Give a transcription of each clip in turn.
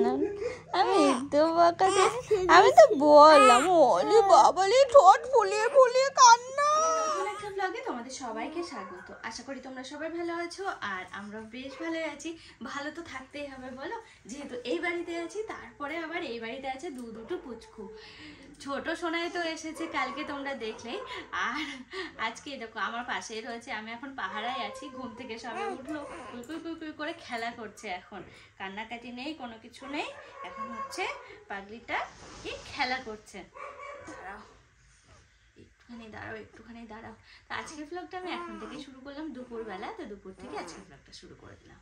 না আমি তো বকা দিই, আমি তো বললাম ওলি বাবালি ঠোঁট ফুলিয়ে ফুলিয়ে কান্না। একটা ব্লগে তোমাদের সবাইকে স্বাগত। আশা করি তোমরা সবাই ভালো আছো, আর আমরা বেশ ভালো আছি। ভালো তো থাকতেই হবে বলো, যেহেতু এই বাড়িতে আছি। তারপরে আবার এই বাড়িতে আছে দুটো পুচকু। ছোট সোনাই তো এসেছে কালকে, তোমরা দেখলেই। আর আজকে দেখো আমার পাশেই রয়েছে। আমি এখন পাহারায় আছি, ঘুম থেকে সবে উঠলো, কুই কুই কুই করে খেলা করছে। এখন কান্নাকাটি নেই, কোনো কিছু নেই। এখন হচ্ছে পাগলিটা কি খেলা করছে। একটুখানি দাঁড়াও। তো আজকের ব্লগটা আমি এখন থেকে শুরু করলাম দুপুরবেলা। তো দুপুর থেকে আজকের ব্লগটা শুরু করে দিলাম।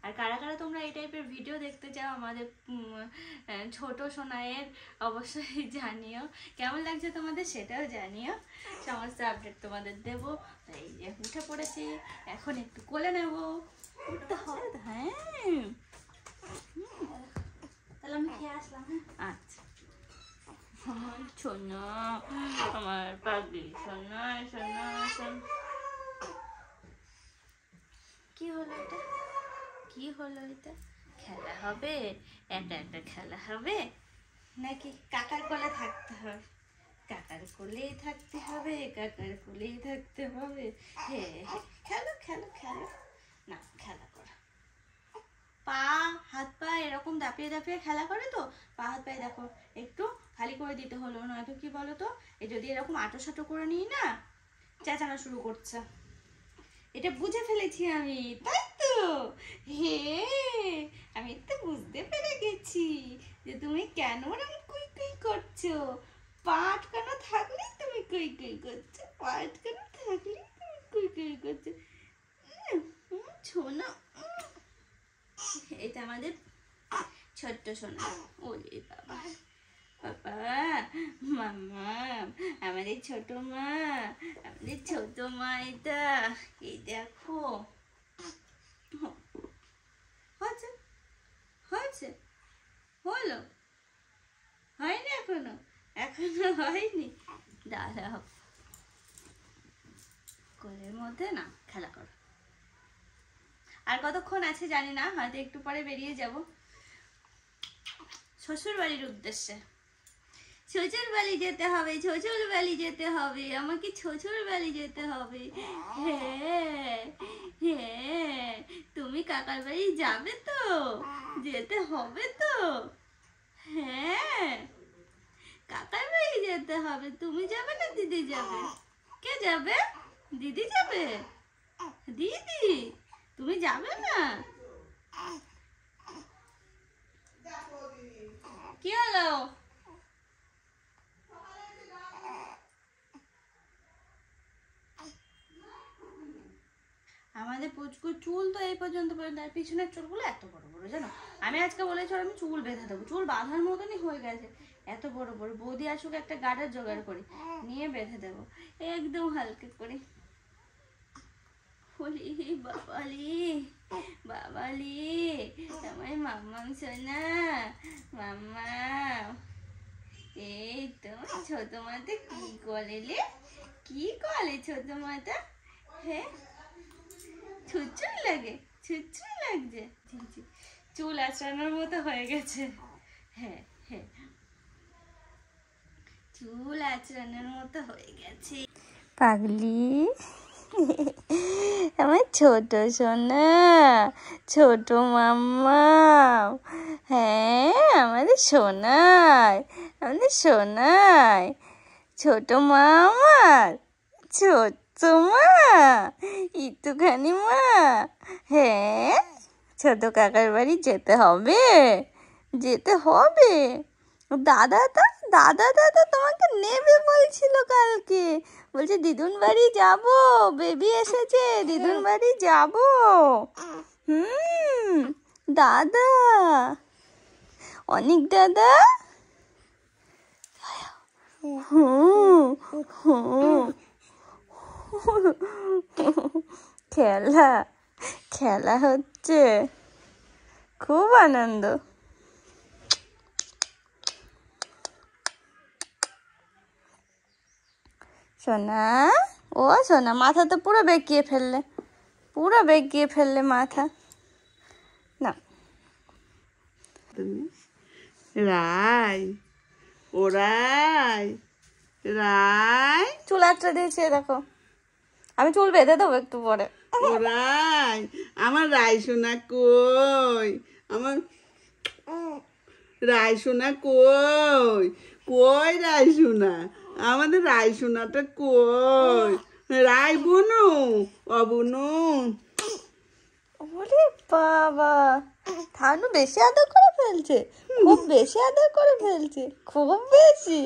আর কারা কারা তোমরা এই টাইপের ভিডিও দেখতে চাও আমাদের ছোট সোনাইয়ের, অবশ্যই জানিও। কেমন লাগছে তোমাদের সেটাও জানিও। সমস্ত আপডেট তোমাদের দেবো। এই যে উঠে পড়েছি, এখন একটু কোলে নেব। উঠতে হবে তো, হ্যাঁ। তাহলে আমি খেয়ে আসলাম। হ্যাঁ, আচ্ছা। আমার সোনা, আমার পাগলি সোনা সোনা সোনা। কি হলো এটা? কি হলো এটা? খেলা হবে? একা একা খেলা হবে নাকি কাকার কোলে থাকতে হবে? কাকার কোলেই থাকতে হবে, কাকার কোলেই থাকতে হবে। হ্যাঁ, খেলো খেলো খেলো। না, খেলা করো। পা হাত পা এরকম দাপিয়ে দাপিয়ে খেলা করে তো, পা হাত পায়ে দেখো একটু খালি করে দিতে হলো, নয়তো কি বলো তো, যদি এরকম আটো সাটো করে নিই না, চেঁচানো শুরু করছে। এটা বুঝে ফেলেছি আমি, তাই তো? হে, আমি তো বুঝতে পেরে গেছি যে তুমি কেন এরকম কুই কুই করছো। পা আটকানো থাকলে তুমি কুই কুই করছো, পা আটকানো থাকলে তুমি কুই কুই করছো। সোনা, এটা আমাদের ছোট্ট সোনা। ওরে বাবা, বাবা, মাম্মা, আমাদের ছোট মা, আমাদের ছোট মা। এটা এই দেখো, হয়েছে হয়েছে, হলো, হয়নি এখনো, এখনো হয়নি। দাঁড়াও, কোলের মধ্যে না খেলা করো। আর কতক্ষণ আছে জানি না, হয়তো একটু পরে বেরিয়ে যাব শ্বশুর বাড়ির উদ্দেশ্যে। শ্বশুর বাড়ি যেতে হবে, শ্বশুর বাড়ি যেতে হবে, আমাকে শ্বশুর বাড়ি যেতে হবে। হ্যাঁ হ্যাঁ, তুমি কাকার বাড়ি যাবে তো? যেতে হবে তো? হ্যাঁ, কাকার বাড়ি যেতে হবে। তুমি যাবে না দিদি যাবে? কে যাবে? দিদি যাবে? দিদি, তুমি যাবে না? কি হলো? আমাদের পুচকুর চুল তো এই পর্যন্ত, তার পিছনের চুলগুলো এত বড় বড়, জানো? আমি আজকে বলেছি আমি চুল বেঁধে দেবো, চুল বাঁধার মতনই হয়ে গেছে, এত বড় বড়। বৌদি আসুক, একটা গার্ডার জোগাড় করি, নিয়ে বেঁধে দেবো একদম হালকা করে। বাবালি বাবালি, আমার মাম্মাম সোনা, মাম্মা। এই তো ছোট মাথা, কি কলে, কি কলে ছোট মাথা? হ্যাঁ, ছুচুর লাগে, ছুচুর লাগছে। চুল আঁচড়ানোর মতো হয়ে গেছে। হ্যাঁ হ্যাঁ, চুল আঁচড়ানোর মতো হয়ে গেছে। পাগলি, আমার ছোট সোনা, ছোট মাম্মা। হ্যাঁ, আমাদের সোনাই, আমাদের সোনাই, ছোট মা আমার, ছোট্ট মা, একটুখানি মা। হ্যাঁ, ছোট কাকার বাড়ি যেতে হবে, যেতে হবে। দাদা দাদা তোমাকে নেবে বলছিল কালকে, বলছে দিদুন বাড়ি যাব, বেবি এসেছে, দিদুন বাড়ি যাব। দাদা, অনেক দাদা। খেলা খেলা হচ্ছে, খুব আনন্দ। সোনা, ও সোনা, মাথা তো পুরো বেঁকিয়ে ফেললে, পুরো বেঁকিয়ে ফেললে মাথা। না রাই ওরাই রাই চুল আঁচড়ে দিয়েছে দেখো, আমি চুল বেঁধে দেবো একটু পরে। ওরাই আমার রাই সোনা কই, আমার রাই সোনা কই, কই রাই সোনা, আমাদের রাই সোনাটা কই, রাই বুনু অবুনু। ওরে বাবা, থানু বেশি আদর করে ফেলছে, খুব বেশি আদর করে ফেলছে, খুব বেশি।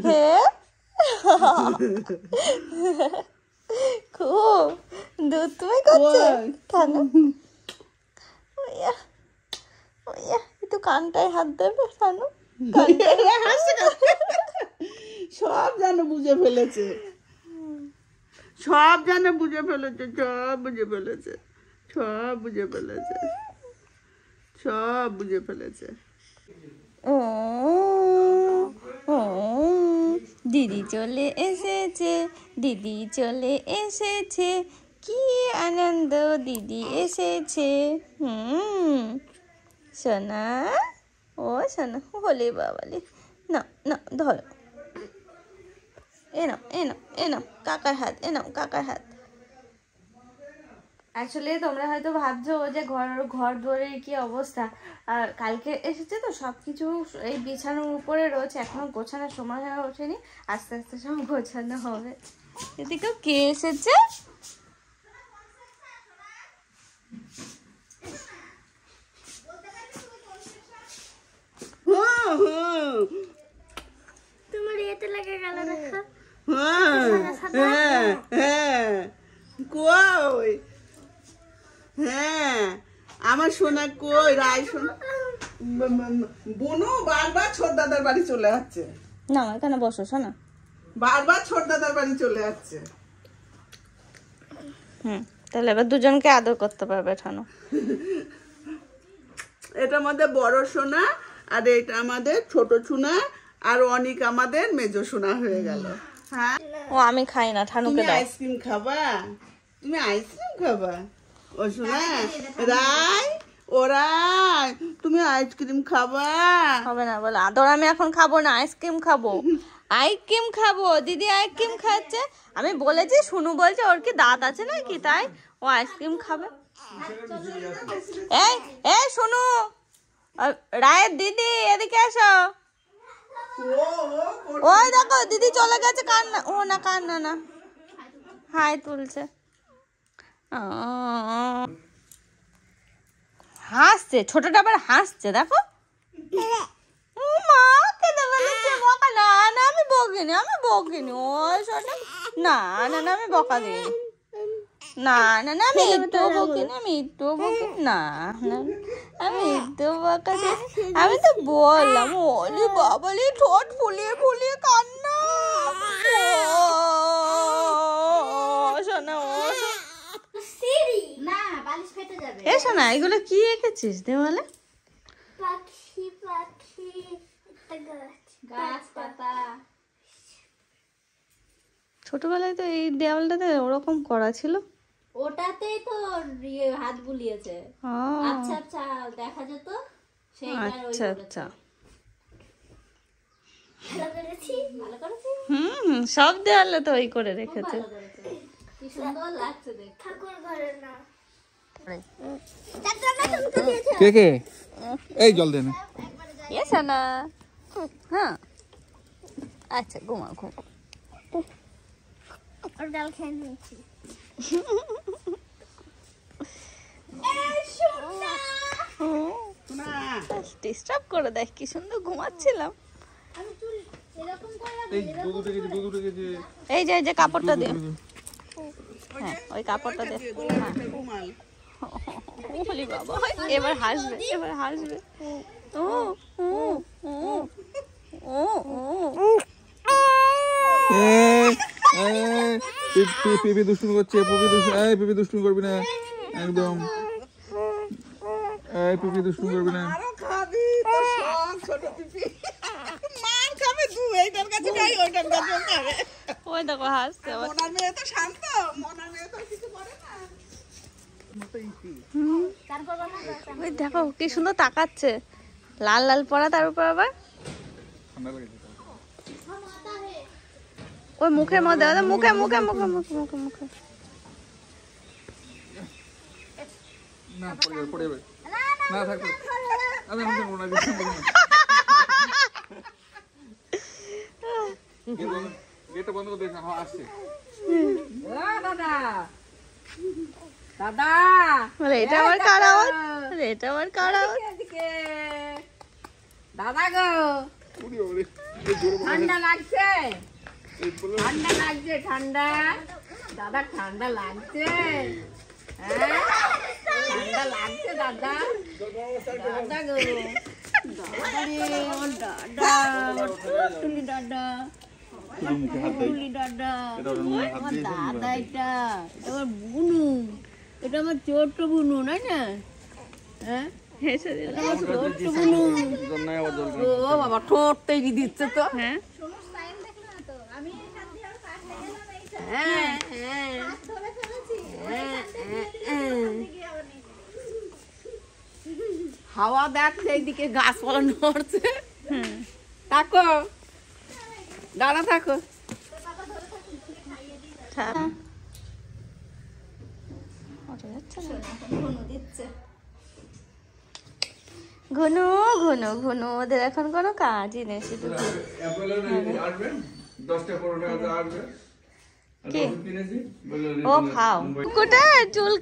হ্যাঁ খুব দুধ তুমি করছো থানু। ওইয়া ওইয়া একটু কানটায় হাত দেবে থানু। সব যেন বুঝে ফেলেছে, সব যেন বুঝে ফেলেছে, সব বুঝে ফেলেছে, সব বুঝে ফেলেছে, সব বুঝে ফেলেছে। দিদি চলে এসেছে, দিদি চলে এসেছে, কি আনন্দ দিদি এসেছে। সোনা ও সোনা, বলে বাবালে, না না ধরো, এনো এনো এনো কাকার হাত, এনো কাকার হাত। অ্যাকচুয়ালি তোমরা হয়তো ভাবছো যে ঘর দুয়ারের কি অবস্থা, আর কালকে এসেছে তো সব কিছু এই বিছানোর উপরে রয়েছে, এখনো গোছানোর সময় হয়ে ওঠেনি, আস্তে আস্তে সব গোছানো হবে। এদিকেও কে এসেছে? তোমার ইয়েতে লেগে গেল দেখো। কই হ্যাঁ আমার সোনা কই, রাই সোনা। বুনু বারবার ছোট দাদার বাড়ি চলে যাচ্ছে। না এখানে বসো সোনা, বারবার ছোট দাদার বাড়ি চলে যাচ্ছে। তাহলে এবার দুজনকে আদর করতে পারবে ঠানো। এটার মধ্যে বড় সোনা আর এটা আমাদের ছোট সোনা, আর অনেক আমাদের মেজো সোনা হয়ে গেল। হ্যাঁ ও আমি খাই না, ঠানুকে দাও। আইসক্রিম খাবা, তুমি আইসক্রিম খাবা? ও সোনা রাই ওরাই তুমি আইসক্রিম খাবা? হবে না বলে আদর, আমি এখন খাবো না, আইসক্রিম খাবো, আইসক্রিম খাবো। দিদি আইসক্রিম খাচ্ছে, আমি বলেছি শুনু বলছে ওর কি দাঁত আছে নাকি তাই ও আইসক্রিম খাবে। এই এই শুনু, রায়ের দিদি এদিকে এসো। ওই দেখো দিদি চলে গেছে, কান্না, ও না কান্না না, হাই তুলছে, হাসছে, ছোটটা আবার হাসছে দেখো। মা কেঁদে বলেছে, বকা না না আমি বকিনি, আমি বকিনি, ও সোনা না না না আমি বকা দিইনি, না না না আমি একটুও বকিনি, আমি একটুও বকিনি, না না আমি একটুও বকা দিইনি, আমি তো বললাম ওলি বাবালি ঠোঁট ফুলিয়ে ফুলিয়ে কান্না। সোনা ও এ সোনা এগুলো কি এঁকেছিস দেওয়ালে? পাখি পাখি গাছ পাতা। ছোটবেলায় তো এই দেওয়ালটাতে ওরকম করা ছিল, ওটাতেই তো হাত বুলিয়েছে। আচ্ছা আচ্ছা দেখা যেত আচ্ছা আচ্ছা ভালো করেছি, ভালো করেছি। সব দেওয়ালে তো ওই করে রেখেছে। কি সুন্দর লাগছে দেখ। ঠাকুর ঘরে না কে কে এই জল দেন ইয়েস না, হ্যাঁ আচ্ছা ঘুমা ঘুমা। ওর গাল খেয়ে নিয়েছি। ডিস্টার্ব করে দেখ, কি সুন্দর ঘুমাচ্ছিলাম। এই যে এই যে কাপড়টা দিয়ে, হ্যাঁ ওই কাপড়টা দিয়ে, বাবা এবার হাসবে, এবার হাসবে। ও ও ও ও ও পিপি দুষ্টুমি করছে, পিপি দুষ্টুমি করবি না একদম, পিপি দুষ্টুমি করবি না। ওই দেখো হাসছে, মনার মেয়ে তো শান্ত, মনার মেয়ে তো কিছু করে না। ওই দেখো কি সুন্দর তাকাচ্ছে, লাল লাল পরা, তার উপর আবার ঠান্ডা লেগেছে। ওই মুখের মধ্যে, মুখে মুখে মুখে মুখে মুখে মুখে না পড়ে যাবে না থাকবে। আমি এখন করবো না, রিটার্ন করবো না। গেটটা বন্ধ করে দেখো, হ্যাঁ আসছে। দাদা দাদা বলে এটা আবার কার আওয়াজ, এটা আবার কার আওয়াজ। দাদা গো উড়ি ওরে, এই জোরে বলো। ঠান্ডা লাগছে, এই বলো। ঠান্ডা লাগছে, ঠান্ডা দাদা, ঠান্ডা লাগছে, হ্যাঁ ঠান্ডা লাগছে দাদা, দাদা গো, দাদা রে, আমার দাদা, আমার টুলি দাদা, শুধু মুখে হাত দেয়। টুলি দাদা, এটা ওর মুখে হাত আমার দিয়েছে, দাদা, এটা এটা আমার বুনু, এটা আমার ছোট্ট বুনু, না না, হ্যাঁ হেসে দিল। এটা আমার ছোট্ট বুনু। জন্যই আবার জল ও বাবা, ঠোঁট তৈরি দিচ্ছে তো, হ্যাঁ হ্যাঁ হ্যাঁ হাওয়া দেখ, এইদিকে গাছপালা নড়ছে, থাকো দাঁড়া থাকো। ঘুনু ঘুনু ঘুনু, ওদের এখন কোনো কাজই নেই, শুধু আসবেন 10টা 15টা আসবে। কি ও খাও কোথায় চুল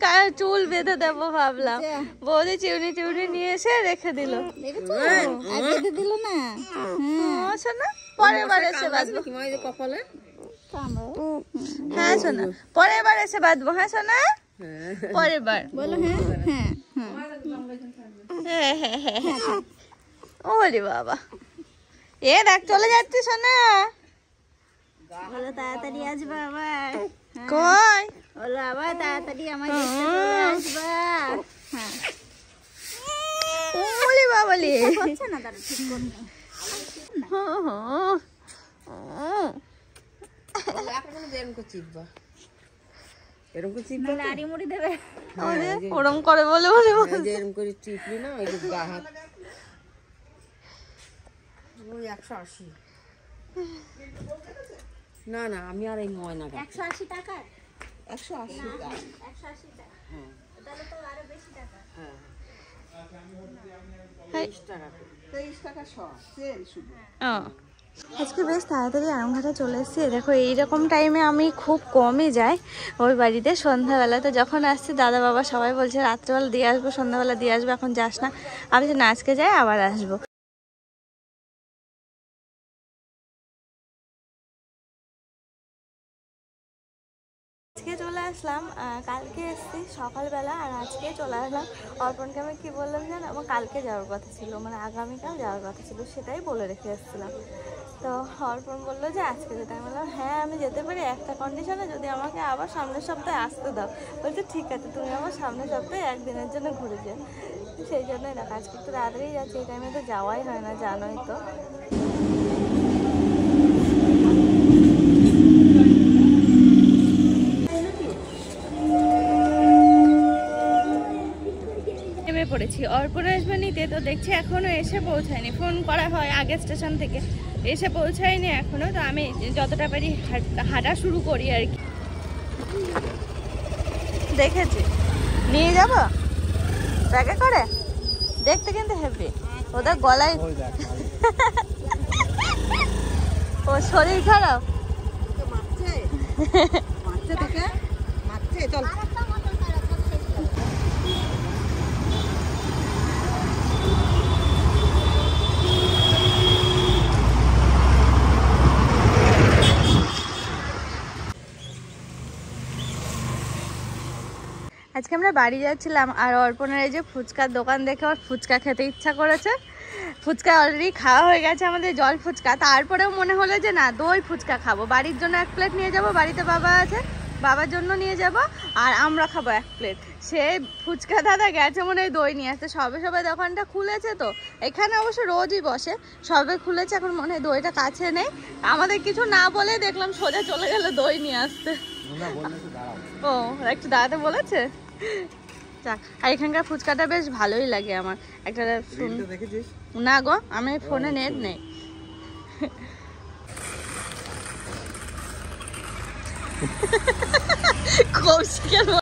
চুল বেঁধে দেবো ভাবলাম, বৌদি চিউনি চিউনি নিয়ে এসে রেখে দিল। দিল না শোনা পরের বার এসে বাঁধবো, কপালে হ্যাঁ শোনা পরের বার এসে বাঁধবো, হ্যাঁ শোনা পরের বার বলো, হ্যাঁ হ্যাঁ হ্যাঁ। ওরে বাবা, এ দেখ চলে যাচ্ছি শোনা, বলো তাড়াতাড়ি আসবা আবার, কই বলো আবার তাড়াতাড়ি আমার দেখতে চলে আসবা। হ্যাঁ ওরে বাবালি, হচ্ছে না তারা ঠিক করবে, এরকম নাহলে আড়ি মুড়ি দেবে। ওরম করে বলে বলে এরকম করে টিপলি না, ওই যে গা হাত ওই 180, না না আমি আর এই ময়না 180 টাকা, 180 টাকা, 180 টাকা, তাহলে তো আরো বেশি টাকা। 23 টাকা সেল শুধু। আজকে বেশ তাড়াতাড়ি আরামঘাটে চলে এসেছি। দেখো এইরকম টাইমে আমি খুব কমই যাই ওই বাড়িতে সন্ধ্যাবেলা, তো যখন আসছি দাদা বাবা সবাই বলছে রাত্রেবেলা দিয়ে আসবো, সন্ধ্যাবেলা দিয়ে আসবো, এখন যাস না। আমি যে না আজকে যাই আবার আসবো। আজকে চলে আসলাম, কালকে এসেছি সকালবেলা, আর আজকে চলে আসলাম। অর্পণকে আমি কী বললাম জানো, আমার কালকে যাওয়ার কথা ছিল, মানে আগামীকাল যাওয়ার কথা ছিল, সেটাই বলে রেখে এসেছিলাম। তো অর্পণ বললো যে আজকে যেতে, আমি বললাম হ্যাঁ আমি যেতে পারি একটা কন্ডিশনে, যদি আমাকে আবার সামনের সপ্তাহে আসতে দাও। বলছে ঠিক আছে, তুমি আমার সামনের সপ্তাহে একদিনের জন্য ঘুরে যাও। সেই জন্যই দেখো আজকে একটু তাড়াতাড়ি যাচ্ছি, এই টাইমে তো যাওয়াই হয় না জানোই তো। নেমে পড়েছি, অর্পণ আসবে নিতে, তো দেখছি এখনো এসে পৌঁছায়নি। ফোন করা হয় আগে স্টেশন থেকে, এসে পৌঁছায়নি এখনো। তো আমি যতটা পারি হাঁটা শুরু করি আর কি। দেখেছি নিয়ে যাব ব্যাগে করে, দেখতে কিন্তু হেভি। ওদের গলায় ও শরীর খারাপ চল আজকে আমরা বাড়ি যাচ্ছিলাম, আর অর্পণের এই যে ফুচকার দোকান দেখে ওর ফুচকা খেতে ইচ্ছা করেছে। ফুচকা অলরেডি খাওয়া হয়ে গেছে আমাদের, জল ফুচকা। তারপরেও মনে হলো যে না দই ফুচকা খাবো, বাড়ির জন্য 1 প্লেট নিয়ে যাব, বাড়িতে বাবা আছে, বাবার জন্য নিয়ে যাব, আর আমরা খাবো 1 প্লেট। সে ফুচকা দাদা গেছে মনে হয় দই নিয়ে আসতে, সবে দোকানটা খুলেছে, তো এখানে অবশ্য রোজই বসে, সবে খুলেছে, এখন মনে হয় দইটা কাছে নেই। আমাদের কিছু না বলে দেখলাম সোজা চলে গেল দই নিয়ে আসতে। ও একটু দাঁড়াতে বলেছে। যাক, আর এখানকার ফুচকাটা বেশ ভালোই লাগে আমার। একটা রিলটা দেখেছিস? না গো, আমি ফোনে নেট নেই। কৌশিকের